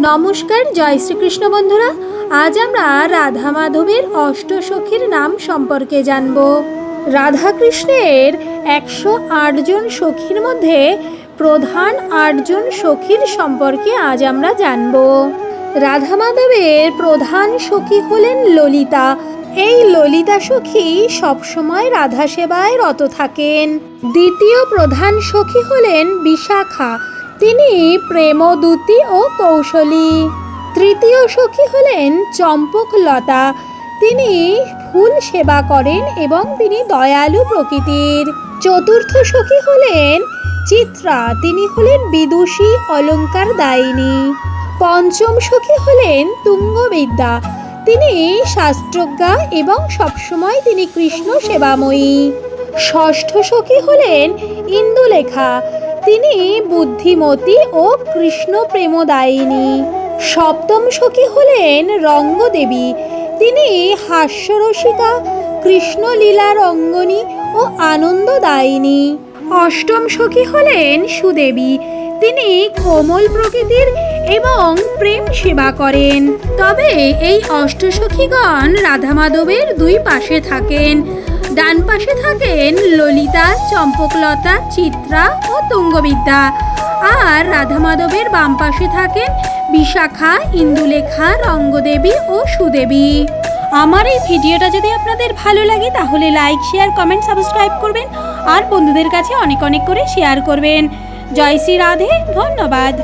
নমস্কার, জয় শ্রীকৃষ্ণ বন্ধুরা। আজ আমরা রাধা মাধবের অষ্টসখীর নাম সম্পর্কে জানব। রাধাকৃষ্ণের 108 জন সখীর মধ্যে প্রধান 8 জন সখীর সম্পর্কে আজ আমরা জানব। রাধা মাধবের প্রধান সখী হলেন ললিতা। এই ললিতা সখী সবসময় রাধা সেবায় রত থাকেন। দ্বিতীয় প্রধান সখী হলেন বিশাখা, তিনি প্রেমদূতী ও কৌশলী। তৃতীয় সখী হলেন চম্পকলতা, তিনি ফুল সেবা করেন এবং তিনি দয়ালু প্রকৃতির। চতুর্থ সখী হলেন চিত্রা, তিনি হলেন বিদুষী অলঙ্কার দায়িনী। পঞ্চম সখী হলেন তুঙ্গবিদ্যা, তিনি শাস্ত্রজ্ঞা এবং সবসময় তিনি কৃষ্ণ সেবাময়ী। ষষ্ঠ সখী হলেন ইন্দুলেখা, তিনি বুদ্ধিমতী ও কৃষ্ণ প্রেমদায়িনী। সপ্তম সখী হলেন রঙ্গদেবী, তিনি হাস্যরসিকা, কৃষ্ণলীলা রঙ্গনী ও আনন্দদায়িনী। অষ্টম সখী হলেন সুদেবী, তিনি কোমল প্রকৃতির এবং প্রেম সেবা করেন। তবে এই অষ্টসখীগণ রাধা মাধবের দুই পাশে থাকেন। ডান পাশে থাকেন ললিতা, চম্পকলতা, চিত্রা ও তুঙ্গবিদ্যা, আর রাধা মাধবের বাম পাশে থাকেন বিশাখা, ইন্দুলেখা, রঙ্গদেবী ও সুদেবী। আমার এই ভিডিওটা যদি আপনাদের ভালো লাগে তাহলে লাইক, শেয়ার, কমেন্ট, সাবস্ক্রাইব করবেন আর বন্ধুদের কাছে অনেক অনেক করে শেয়ার করবেন। জয় শ্রী রাধে, ধন্যবাদ।